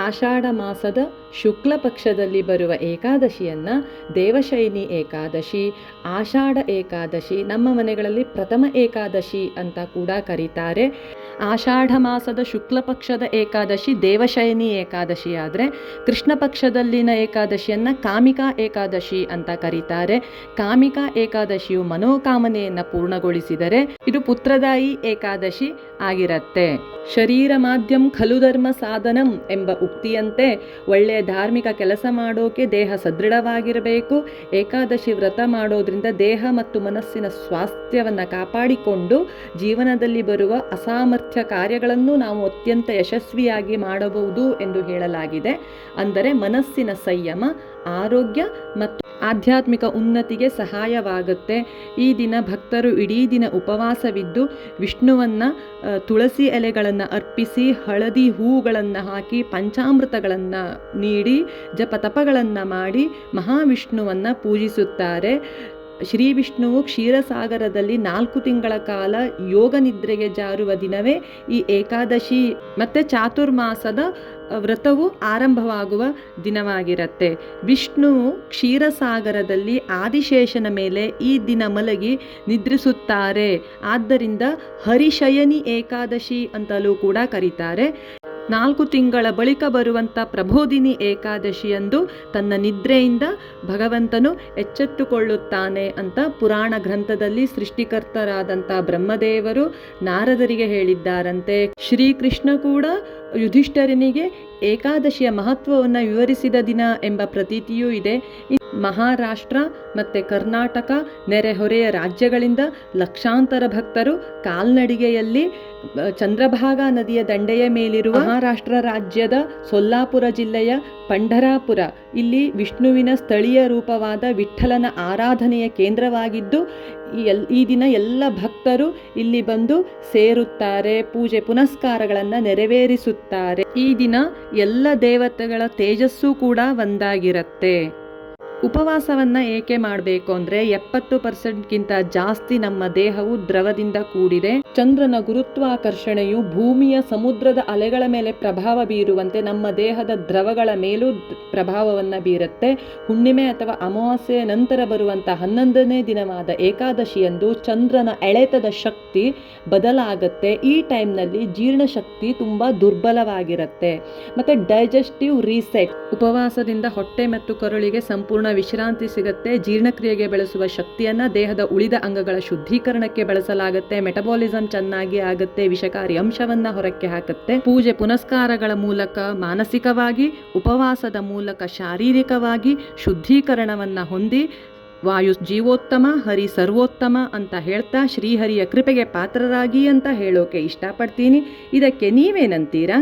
ಆಷಾಢ ಮಾಸದ ಶುಕ್ಲ ಪಕ್ಷದಲ್ಲಿ ಬರುವ ಏಕಾದಶಿಯನ್ನು ದೇವಶಯನಿ ಏಕಾದಶಿ, ಆಷಾಢ ಏಕಾದಶಿ, ನಮ್ಮ ಮನೆಗಳಲ್ಲಿ ಪ್ರಥಮ ಏಕಾದಶಿ ಅಂತ ಕೂಡ ಕರೀತಾರೆ. ಆಷಾಢ ಮಾಸದ ಶುಕ್ಲ ಪಕ್ಷದ ಏಕಾದಶಿ ದೇವಶಯನಿ ಏಕಾದಶಿ ಆದರೆ ಕೃಷ್ಣ ಪಕ್ಷದಲ್ಲಿನ ಏಕಾದಶಿಯನ್ನು ಕಾಮಿಕಾ ಏಕಾದಶಿ ಅಂತ ಕರೀತಾರೆ. ಕಾಮಿಕಾ ಏಕಾದಶಿಯು ಮನೋಕಾಮನೆಯನ್ನು ಪೂರ್ಣಗೊಳಿಸಿದರೆ ಇದು ಪುತ್ರದಾಯಿ ಏಕಾದಶಿ ಆಗಿರುತ್ತೆ. ಶರೀರ ಮಾಧ್ಯಂ ಖಲು ಧರ್ಮ ಸಾಧನಂ ಎಂಬ ಉಕ್ತಿಯಂತೆ ಒಳ್ಳೆಯ ಧಾರ್ಮಿಕ ಕೆಲಸ ಮಾಡೋಕೆ ದೇಹ ಸದೃಢವಾಗಿರಬೇಕು. ಏಕಾದಶಿ ವ್ರತ ಮಾಡೋದ್ರಿಂದ ದೇಹ ಮತ್ತು ಮನಸ್ಸಿನ ಸ್ವಾಸ್ಥ್ಯವನ್ನು ಕಾಪಾಡಿಕೊಂಡು ಜೀವನದಲ್ಲಿ ಬರುವ ಅಸಾಮರ್ಥ್ಯ ಕಾರ್ಯಗಳನ್ನು ನಾವು ಅತ್ಯಂತ ಯಶಸ್ವಿಯಾಗಿ ಮಾಡಬಹುದು ಎಂದು ಹೇಳಲಾಗಿದೆ. ಅಂದರೆ ಮನಸ್ಸಿನ ಸಂಯಮ, ಆರೋಗ್ಯ ಮತ್ತು ಆಧ್ಯಾತ್ಮಿಕ ಉನ್ನತಿಗೆ ಸಹಾಯವಾಗುತ್ತೆ. ಈ ದಿನ ಭಕ್ತರು ಇಡೀ ದಿನ ಉಪವಾಸವಿದ್ದು ವಿಷ್ಣುವನ್ನು ತುಳಸಿ ಎಲೆಗಳನ್ನು ಅರ್ಪಿಸಿ, ಹಳದಿ ಹೂಗಳನ್ನು ಹಾಕಿ, ಪಂಚಾಮೃತಗಳನ್ನು ನೀಡಿ, ಜಪತಪಗಳನ್ನು ಮಾಡಿ ಮಹಾವಿಷ್ಣುವನ್ನು ಪೂಜಿಸುತ್ತಾರೆ. ಶ್ರೀ ವಿಷ್ಣುವು ಕ್ಷೀರಸಾಗರದಲ್ಲಿ 4 ತಿಂಗಳ ಕಾಲ ಯೋಗ ನಿದ್ರೆಗೆ ಜಾರುವ ದಿನವೇ ಈ ಏಕಾದಶಿ ಮತ್ತು ಚಾತುರ್ಮಾಸದ ವ್ರತವು ಆರಂಭವಾಗುವ ದಿನವಾಗಿರುತ್ತೆ. ವಿಷ್ಣುವು ಕ್ಷೀರಸಾಗರದಲ್ಲಿ ಆದಿಶೇಷನ ಮೇಲೆ ಈ ದಿನ ಮಲಗಿ ನಿದ್ರಿಸುತ್ತಾರೆ. ಆದ್ದರಿಂದ ಹರಿಶಯನಿ ಏಕಾದಶಿ ಅಂತಲೂ ಕೂಡ ಕರೀತಾರೆ. 4 ತಿಂಗಳ ಬಳಿಕ ಬರುವಂಥ ಪ್ರಬೋಧಿನಿ ಏಕಾದಶಿಯಂದು ತನ್ನ ನಿದ್ರೆಯಿಂದ ಭಗವಂತನು ಎಚ್ಚೆತ್ತುಕೊಳ್ಳುತ್ತಾನೆ ಅಂತ ಪುರಾಣ ಗ್ರಂಥದಲ್ಲಿ ಸೃಷ್ಟಿಕರ್ತರಾದಂಥ ಬ್ರಹ್ಮದೇವರು ನಾರದರಿಗೆ ಹೇಳಿದ್ದಾರಂತೆ. ಶ್ರೀಕೃಷ್ಣ ಕೂಡ ಯುಧಿಷ್ಠಿರನಿಗೆ ಏಕಾದಶಿಯ ಮಹತ್ವವನ್ನು ವಿವರಿಸಿದ ದಿನ ಎಂಬ ಪ್ರತೀತಿಯೂ ಇದೆ. ಮಹಾರಾಷ್ಟ್ರ ಮತ್ತು ಕರ್ನಾಟಕ ನೆರೆಹೊರೆಯ ರಾಜ್ಯಗಳಿಂದ ಲಕ್ಷಾಂತರ ಭಕ್ತರು ಕಾಲ್ನಡಿಗೆಯಲ್ಲಿ ಚಂದ್ರಭಾಗಾ ನದಿಯ ದಂಡೆಯ ಮೇಲಿರುವ ಮಹಾರಾಷ್ಟ್ರ ರಾಜ್ಯದ ಸೊಲ್ಲಾಪುರ ಜಿಲ್ಲೆಯ ಪಂಢರಾಪುರ ಇಲ್ಲಿ ವಿಷ್ಣುವಿನ ಸ್ಥಳೀಯ ರೂಪವಾದ ವಿಠ್ಠಲನ ಆರಾಧನೆಯ ಕೇಂದ್ರವಾಗಿದ್ದು ಈ ದಿನ ಎಲ್ಲ ಭಕ್ತರು ಇಲ್ಲಿ ಬಂದು ಸೇರುತ್ತಾರೆ, ಪೂಜೆ ಪುನಸ್ಕಾರಗಳನ್ನು ನೆರವೇರಿಸುತ್ತಾರೆ. ಈ ದಿನ ಎಲ್ಲ ದೇವತೆಗಳ ತೇಜಸ್ಸು ಕೂಡ ಒಂದಾಗಿರುತ್ತೆ. ಉಪವಾಸವನ್ನು ಏಕೆ ಮಾಡಬೇಕು ಅಂದರೆ 70%ಗಿಂತ ಜಾಸ್ತಿ ನಮ್ಮ ದೇಹವು ದ್ರವದಿಂದ ಕೂಡಿದೆ. ಚಂದ್ರನ ಗುರುತ್ವಾಕರ್ಷಣೆಯು ಭೂಮಿಯ ಸಮುದ್ರದ ಅಲೆಗಳ ಮೇಲೆ ಪ್ರಭಾವ ಬೀರುವಂತೆ ನಮ್ಮ ದೇಹದ ದ್ರವಗಳ ಮೇಲೂ ಪ್ರಭಾವವನ್ನು ಬೀರುತ್ತೆ. ಹುಣ್ಣಿಮೆ ಅಥವಾ ಅಮಾವಾಸ್ಯೆಯ ನಂತರ ಬರುವಂಥ 11ನೇ ದಿನವಾದ ಏಕಾದಶಿಯಂದು ಚಂದ್ರನ ಎಳೆತದ ಶಕ್ತಿ ಬದಲಾಗುತ್ತೆ. ಈ ಟೈಮ್ನಲ್ಲಿ ಜೀರ್ಣಶಕ್ತಿ ತುಂಬ ದುರ್ಬಲವಾಗಿರುತ್ತೆ ಮತ್ತು ಡೈಜೆಸ್ಟಿವ್ ರೀಸೆಟ್. ಉಪವಾಸದಿಂದ ಹೊಟ್ಟೆ ಮತ್ತು ಕರುಳಿಗೆ ಸಂಪೂರ್ಣ ವಿಶ್ರಾಂತಿ ಸಿಗುತ್ತೆ. ಜೀರ್ಣಕ್ರಿಯೆಗೆ ಬಳಸುವ ಶಕ್ತಿಯನ್ನು ದೇಹದ ಉಳಿದ ಅಂಗಗಳ ಶುದ್ಧೀಕರಣಕ್ಕೆ ಬಳಸಲಾಗುತ್ತೆ. ಮೆಟಬಾಲಿಸಮ್ ಚೆನ್ನಾಗಿ ಆಗುತ್ತೆ. ವಿಷಕಾರಿ ಅಂಶವನ್ನು ಹೊರಕ್ಕೆ ಹಾಕುತ್ತೆ. ಪೂಜೆ ಪುನಸ್ಕಾರಗಳ ಮೂಲಕ ಮಾನಸಿಕವಾಗಿ, ಉಪವಾಸದ ಮೂಲಕ ಶಾರೀರಿಕವಾಗಿ ಶುದ್ಧೀಕರಣವನ್ನು ಹೊಂದಿ ವಾಯು ಜೀವೋತ್ತಮ, ಹರಿ ಸರ್ವೋತ್ತಮ ಅಂತ ಹೇಳ್ತಾ ಶ್ರೀಹರಿಯ ಕೃಪೆಗೆ ಪಾತ್ರರಾಗಿ ಅಂತ ಹೇಳೋಕೆ ಇಷ್ಟಪಡ್ತೀನಿ. ಇದಕ್ಕೆ ನೀವೇನಂತೀರಾ?